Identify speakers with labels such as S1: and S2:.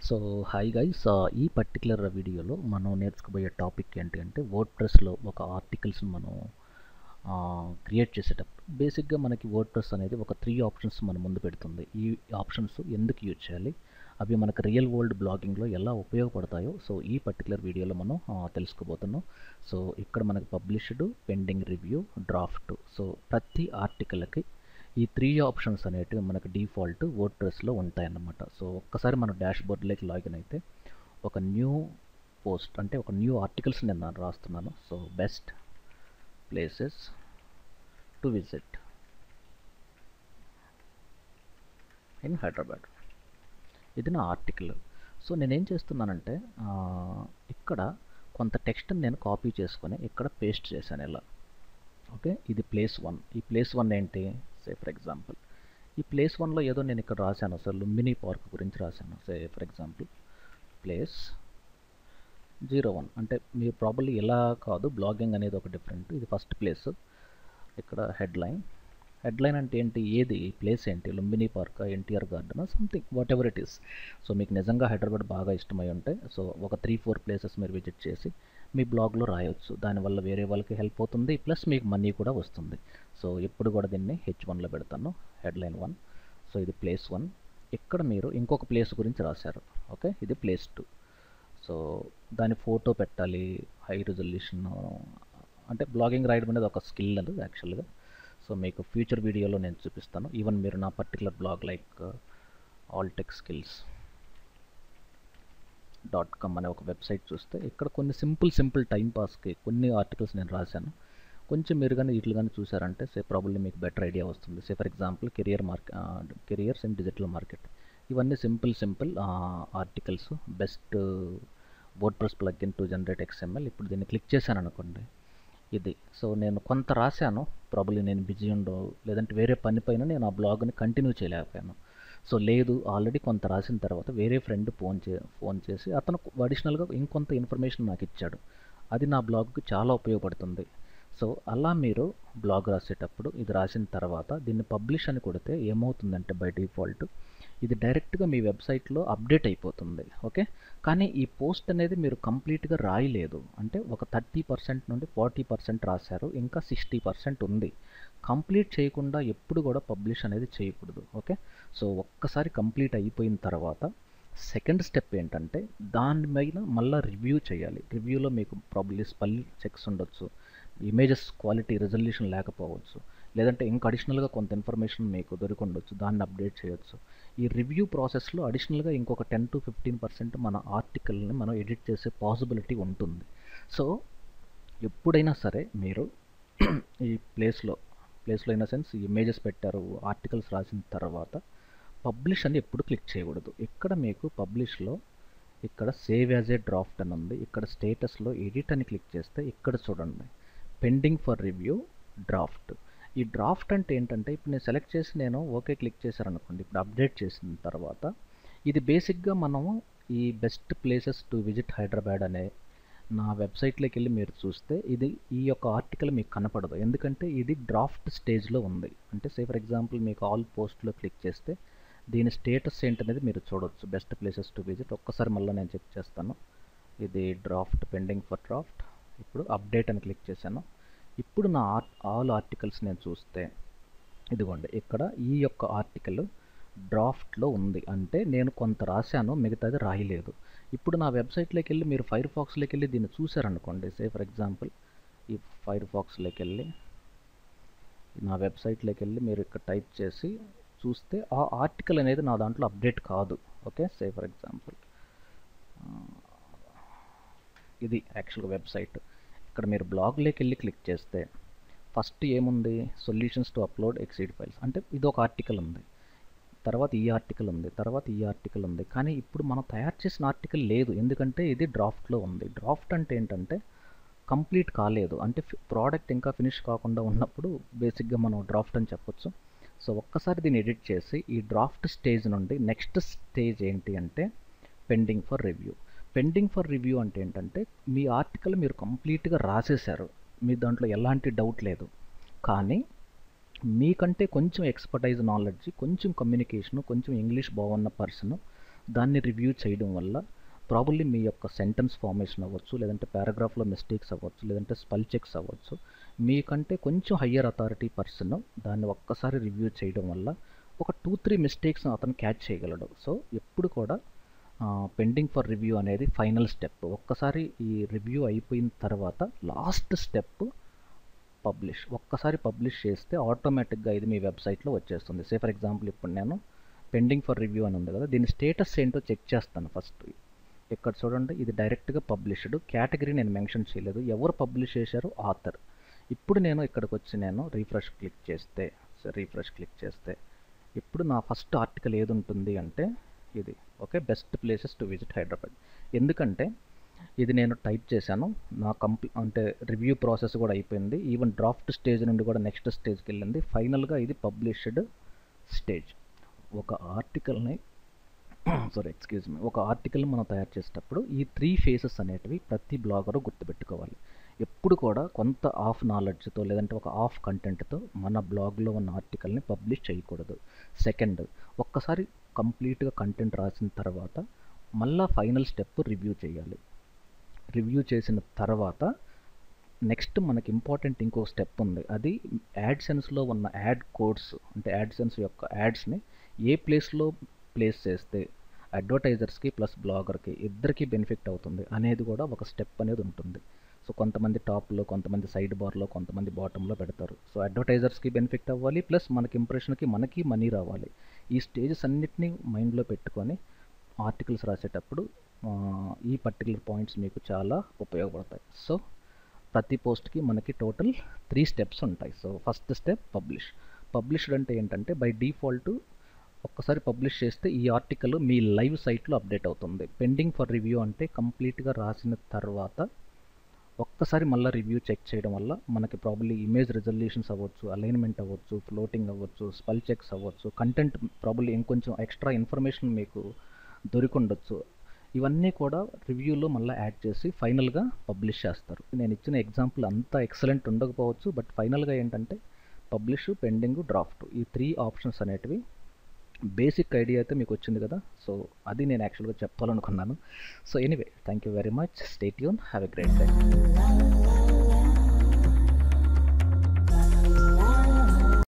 S1: So hi guys, ఈ particular వీడియోలో మనం నేర్చుకోబోయే టాపిక్ ఏంటి అంటే వర్డ్ప్రెస్లో ఒక ఆర్టికల్స్ని మనం క్రియేట్ చేసేటప్పుడు బేసిక్గా మనకి వర్డ్ప్రెస్ అనేది ఒక 3 ఆప్షన్స్ మన ముందు పెడుతుంది. ఈ ఆప్షన్స్ ఎందుకు యూజ్ చేయాలి, అవి మనకు రియల్ వరల్డ్ బ్లాగింగ్లో ఎలా ఉపయోగపడతాయో సో ఈ పర్టికులర్ వీడియోలో మనం తెలుసుకోబోతున్నాం. సో ఇక్కడ మనకి published, pending review, draft. So ప్రతి ఆర్టికల్కి ఈ 3 ఆప్షన్స్ అనేటివి మనకు డిఫాల్ట్ వర్డ్ప్రెస్లో ఉంటాయన్నమాట. సో ఒక్కసారి మనం డాష్ బోర్డ్లోకి లాగిన్ అయితే ఒక న్యూ పోస్ట్ అంటే ఒక న్యూ ఆర్టికల్స్ నేను రాస్తున్నాను. So best places to visit in Hyderabad, ఇది నా ఆర్టికల్. సో నేనేం చేస్తున్నానంటే ఇక్కడ కొంత టెక్స్ట్ని నేను కాపీ చేసుకొని ఇక్కడ పేస్ట్ చేశాను ఇలా. ఓకే, ఇది ప్లేస్ 1. ఈ ప్లేస్ 1 ఏంటి, సే ఫర్ ఎగ్జాంపుల్ ఈ ప్లేస్ 1లో ఏదో నేను ఇక్కడ రాశాను, అసలు లుంబిని పార్క్ గురించి రాశాను. సే ఫర్ ఎగ్జాంపుల్ ప్లేస్ 01. అంటే మీరు ప్రాబబ్లీ ఎలా కాదు, బ్లాగింగ్ అనేది ఒక డిఫరెంట్. ఇది ఫస్ట్ ప్లేస్. ఇక్కడ హెడ్లైన్ అంటే ఏంటి, ఏది ప్లేస్ ఏంటి, Lumbini park, NTR garden, something what ever it is. So మీకు నిజంగా హైదరాబాద్ బాగా ఇష్టమై ఉంటే సో ఒక 3-4 ప్లేసెస్ మీరు విజిట్ చేసి మీ బ్లాగ్లో రాయొచ్చు. దానివల్ల వేరే వాళ్ళకి హెల్ప్ అవుతుంది, ప్లస్ మీకు మనీ కూడా వస్తుంది. సో ఎప్పుడు కూడా దీన్ని H1లో పెడతాను, హెడ్లైన్ 1. సో ఇది ప్లేస్ 1. ఇక్కడ మీరు ఇంకొక ప్లేస్ గురించి రాశారు. ఓకే, ఇది ప్లేస్ 2. సో దాని ఫోటో పెట్టాలి, హై రిజల్యూషన్. అంటే బ్లాగింగ్ రాయడం అనేది ఒక స్కిల్ అది యాక్చువల్గా. సో మీకు ఫ్యూచర్ వీడియోలో నేను చూపిస్తాను. ఈవెన్ మీరు నా పర్టికులర్ బ్లాగ్ లైక్ alltechskills.com అనే ఒక వెబ్సైట్ చూస్తే ఇక్కడ కొన్ని సింపుల్ టైం పాస్కి కొన్ని ఆర్టికల్స్ నేను రాశాను. కొంచెం మీరు కానీ వీటిని కానీ చూసారంటే సే ప్రాబ్లీ మీకు బెటర్ ఐడియా వస్తుంది. Say for example careers in digital market, ఇవన్నీ simple articles. Best WordPress plugin to generate XML. ఇప్పుడు దీన్ని క్లిక్ చేశాను అనుకోండి, ఇది. సో నేను కొంత రాశాను, ప్రాబ్లీ నేను బిజీ ఉండో లేదంటే వేరే పని పైన నేను ఆ బ్లాగ్ని కంటిన్యూ చేయలేకపోయాను. సో లేదు, ఆల్రెడీ కొంత రాసిన తర్వాత వేరే ఫ్రెండ్ ఫోన్ చేసి అతను అడిషనల్గా ఇంకొంత ఇన్ఫర్మేషన్ నాకు ఇచ్చాడు. అది నా బ్లాగ్కి చాలా ఉపయోగపడుతుంది. సో అలా మీరు బ్లాగ్ రాసేటప్పుడు ఇది రాసిన తర్వాత దీన్ని పబ్లిష్ అని కొడితే ఏమవుతుందంటే బై డిఫాల్ట్ ఇది డైరెక్ట్గా మీ వెబ్సైట్లో అప్డేట్ అయిపోతుంది. ఓకే, కానీ ఈ పోస్ట్ అనేది మీరు కంప్లీట్గా రాయలేదు, అంటే ఒక 30% నుండి 40% రాశారు, ఇంకా 60% ఉంది. కంప్లీట్ చేయకుండా ఎప్పుడు కూడా పబ్లిష్ అనేది చేయకూడదు. ఓకే, సో ఒక్కసారి కంప్లీట్ అయిపోయిన తర్వాత సెకండ్ స్టెప్ ఏంటంటే దాని మీద మళ్ళీ రివ్యూ చేయాలి. రివ్యూలో మీకు ప్రాబ్లీ స్పెల్ చెక్స్ ఉండొచ్చు, ఇమేజెస్ క్వాలిటీ రిజల్యూషన్ లేకపోవచ్చు, లేదంటే ఇంకా అడిషనల్గా కొంత ఇన్ఫర్మేషన్ మీకు దొరికి ఉండొచ్చు, దాన్ని అప్డేట్ చేయొచ్చు. ఈ రివ్యూ ప్రాసెస్లో అడిషనల్గా ఇంకొక 10-15% మన ఆర్టికల్ని మనం ఎడిట్ చేసే పాసిబిలిటీ ఉంటుంది. సో ఎప్పుడైనా సరే మీరు ఈ ప్లేస్లో ఇన్ ద సెన్స్ ఇమేజెస్ పెట్టారు, ఆర్టికల్స్ రాసిన తర్వాత పబ్లిష్ అని ఎప్పుడు క్లిక్ చేయకూడదు. ఇక్కడ మీకు పబ్లిష్లో ఇక్కడ సేవ్ యాజ్ ఏ డ్రాఫ్ట్ అని ఉంది, ఇక్కడ స్టేటస్లో ఎడిట్ అని క్లిక్ చేస్తే ఇక్కడ చూడండి పెండింగ్ ఫర్ రివ్యూ డ్రాఫ్ట్. ఈ డ్రాఫ్ట్ అంటే ఏంటంటే ఇప్పుడు నేను సెలెక్ట్ చేసి నేను ఓకే క్లిక్ చేశారనుకోండి, ఇప్పుడు అప్డేట్ చేసిన తర్వాత ఇది బేసిక్గా మనము ఈ best places to visit Hyderabad అనే నా వెబ్సైట్లోకి వెళ్ళి మీరు చూస్తే ఇది ఈ యొక్క ఆర్టికల్ మీకు కనపడదు, ఎందుకంటే ఇది డ్రాఫ్ట్ స్టేజ్లో ఉంది. అంటే సే ఫర్ ఎగ్జాంపుల్ మీకు ఆల్ పోస్ట్లో క్లిక్ చేస్తే దీని స్టేటస్ ఏంటనేది మీరు చూడవచ్చు, బెస్ట్ ప్లేసెస్ టు విజిట్. ఒక్కసారి మళ్ళీ నేను చెక్ చేస్తాను, ఇది డ్రాఫ్ట్, పెండింగ్ ఫర్ డ్రాఫ్ట్. ఇప్పుడు అప్డేట్ అని క్లిక్ చేశాను. ఇప్పుడు నా ఆల్ ఆర్టికల్స్ నేను చూస్తే ఇదిగోండి ఇక్కడ ఈ యొక్క ఆర్టికల్ డ్రాఫ్ట్లో ఉంది, అంటే నేను కొంత రాశాను, మిగతాది రాయలేదు. ఇప్పుడు నా వెబ్సైట్లోకి వెళ్ళి మీరు ఫైర్ ఫాక్స్లోకి వెళ్ళి దీన్ని చూసారనుకోండి, సే ఫర్ ఎగ్జాంపుల్ ఈ ఫైర్ ఫాక్స్లోకి వెళ్ళి నా వెబ్సైట్లోకి వెళ్ళి మీరు ఇక్కడ టైప్ చేసి చూస్తే ఆ ఆర్టికల్ అనేది నా దాంట్లో అప్డేట్ కాదు. ఓకే, సే ఫర్ ఎగ్జాంపుల్ ఇది యాక్చువల్గా వెబ్సైట్. ఇక్కడ మీరు బ్లాగ్లోకి వెళ్ళి క్లిక్ చేస్తే ఫస్ట్ ఏముంది, solutions to upload exceed files, అంటే ఇది ఒక ఆర్టికల్ ఉంది, తర్వాత ఈ ఆర్టికల్ ఉంది, తర్వాత ఈ ఆర్టికల్ ఉంది. కానీ ఇప్పుడు మనం తయారు చేసిన ఆర్టికల్ లేదు, ఎందుకంటే ఇది డ్రాఫ్ట్లో ఉంది. డ్రాఫ్ట్ అంటే ఏంటంటే కంప్లీట్ కాలేదు, అంటే ప్రోడక్ట్ ఇంకా ఫినిష్ కాకుండా ఉన్నప్పుడు బేసిక్గా మనం డ్రాఫ్ట్ అని చెప్పొచ్చు. సో ఒక్కసారి దీన్ని ఎడిట్ చేసి ఈ డ్రాఫ్ట్ స్టేజ్ నుండి నెక్స్ట్ స్టేజ్ ఏంటి అంటే pending for review. Pending for review అంటే ఏంటంటే మీ ఆర్టికల్ మీరు కంప్లీట్గా రాసేశారు, మీ దాంట్లో ఎలాంటి డౌట్ లేదు, కానీ మీకంటే కొంచెం ఎక్స్పర్టైజ్ నాలెడ్జ్, కొంచెం కమ్యూనికేషను, కొంచెం ఇంగ్లీష్ బాగున్న పర్సన్ దాన్ని రివ్యూ చేయడం వల్ల ప్రాబబ్లీ మీ యొక్క సెంటెన్స్ ఫార్మేషన్ అవ్వచ్చు, లేదంటే పారాగ్రాఫ్లో మిస్టేక్స్ అవ్వచ్చు, లేదంటే స్పెల్ చెక్స్ అవ్వచ్చు, మీకంటే కొంచెం హయ్యర్ అథారిటీ పర్సన్ దాన్ని ఒక్కసారి రివ్యూ చేయడం వల్ల ఒక 2-3 మిస్టేక్స్ అతను క్యాచ్ చేయగలడు. సో ఎప్పుడు కూడా పెండింగ్ ఫర్ రివ్యూ అనేది ఫైనల్ స్టెప్. ఒక్కసారి ఈ రివ్యూ అయిపోయిన తర్వాత లాస్ట్ స్టెప్ పబ్లిష్. ఒక్కసారి పబ్లిష్ చేస్తే ఆటోమేటిక్గా ఇది మీ వెబ్సైట్లో వచ్చేస్తుంది. సే ఫర్ ఎగ్జాంపుల్ ఇప్పుడు నేను పెండింగ్ ఫర్ రివ్యూ అని ఉంది కదా, దీని స్టేటస్ ఏంటో చెక్ చేస్తాను ఫస్ట్. ఇక్కడ చూడండి, ఇది డైరెక్ట్గా పబ్లిష్డ్, కేటగిరీ నేను మెన్షన్ చేయలేదు, ఎవరు పబ్లిష్ చేశారు ఆథర్. ఇప్పుడు నేను ఇక్కడికి వచ్చి నేను రీఫ్రెష్ క్లిక్ చేస్తే ఇప్పుడు నా ఫస్ట్ ఆర్టికల్ ఏది ఉంటుంది అంటే ఇది. Okay, best places to visit Hyderabad. ఎందుకంటే ఇది నేను టైప్ చేశాను, నా అంటే రివ్యూ ప్రాసెస్ కూడా అయిపోయింది, ఈవెన్ డ్రాఫ్ట్ స్టేజ్ నుండి కూడా నెక్స్ట్ స్టేజ్కి వెళ్ళింది, ఫైనల్గా ఇది పబ్లిష్డ్ స్టేజ్. ఒక ఆర్టికల్ని ఒక ఆర్టికల్ మనం తయారు చేసేటప్పుడు ఈ 3 ఫేసెస్ అనేటివి ప్రతి బ్లాగరు గుర్తుపెట్టుకోవాలి. ఎప్పుడు కూడా కొంత ఆఫ్ నాలెడ్జ్తో లేదంటే ఒక ఆఫ్ కంటెంట్తో మన బ్లాగ్లో ఉన్న ఆర్టికల్ని పబ్లిష్ చేయకూడదు. సెకండ్, ఒక్కసారి కంప్లీట్గా కంటెంట్ రాసిన తర్వాత మళ్ళీ ఫైనల్ స్టెప్ రివ్యూ చేయాలి. రివ్యూ చేసిన తర్వాత నెక్స్ట్ మనకి ఇంపార్టెంట్ ఇంకో స్టెప్ ఉంది, అది యాడ్సెన్స్లో ఉన్న యాడ్ కోడ్స్, అంటే యాడ్సెన్స్ యొక్క యాడ్స్ని ఏ ప్లేస్లో ప్లేస్ చేస్తే అడ్వర్టైజర్స్కి ప్లస్ బ్లాగర్కి ఇద్దరికి బెనిఫిట్ అవుతుంది అనేది కూడా ఒక స్టెప్ అనేది ఉంటుంది. సో కొంతమంది టాప్లో, కొంతమంది సైడ్ బార్లో, కొంతమంది బాటంలో పెడతారు. సో అడ్వర్టైజర్స్కి బెనిఫిట్ అవ్వాలి, ప్లస్ మనకి ఇంప్రెషన్కి మనకి మనీ రావాలి. ఈ స్టేజెస్ అన్నిటినీ మైండ్లో పెట్టుకొని ఆర్టికల్స్ రాసేటప్పుడు ఈ పర్టికులర్ పాయింట్స్ మీకు చాలా ఉపయోగపడతాయి. సో ప్రతి పోస్ట్కి మనకి టోటల్ 3 స్టెప్స్ ఉంటాయి. సో ఫస్ట్ స్టెప్ పబ్లిష్డ్ అంటే ఏంటంటే బై డిఫాల్ట్ ఒక్కసారి పబ్లిష్ చేస్తే ఈ ఆర్టికల్ మీ లైవ్ సైట్లో అప్డేట్ అవుతుంది. పెండింగ్ ఫర్ రివ్యూ అంటే కంప్లీట్గా రాసిన తర్వాత ఒక్కసారి మళ్ళీ రివ్యూ చెక్ చేయడం వల్ల మనకి ప్రాబ్లీ ఇమేజ్ రిజల్యూషన్స్ అవ్వచ్చు, అలైన్మెంట్ అవ్వచ్చు, ఫ్లోటింగ్ అవ్వచ్చు, స్పెల్ చెక్స్ అవ్వచ్చు, కంటెంట్ ప్రాబ్లీ ఇంకొంచెం ఎక్స్ట్రా ఇన్ఫర్మేషన్ మీకు దొరికొండొచ్చు. ఇవన్నీ కూడా రివ్యూలో మళ్ళీ యాడ్ చేసి ఫైనల్గా పబ్లిష్ చేస్తారు. నేను ఇచ్చిన ఎగ్జాంపుల్ అంతా ఎక్సలెంట్ ఉండకపోవచ్చు, బట్ ఫైనల్గా ఏంటంటే పబ్లిష్, పెండింగ్, డ్రాఫ్ట్, ఈ 3 ఆప్షన్స్ అనేటివి బేసిక్ ఐడియా అయితే మీకు వచ్చింది కదా. సో అది నేను యాక్చువల్గా చెప్పాలనుకున్నాను. So anyway, thank you very much, stay tune, have a great day.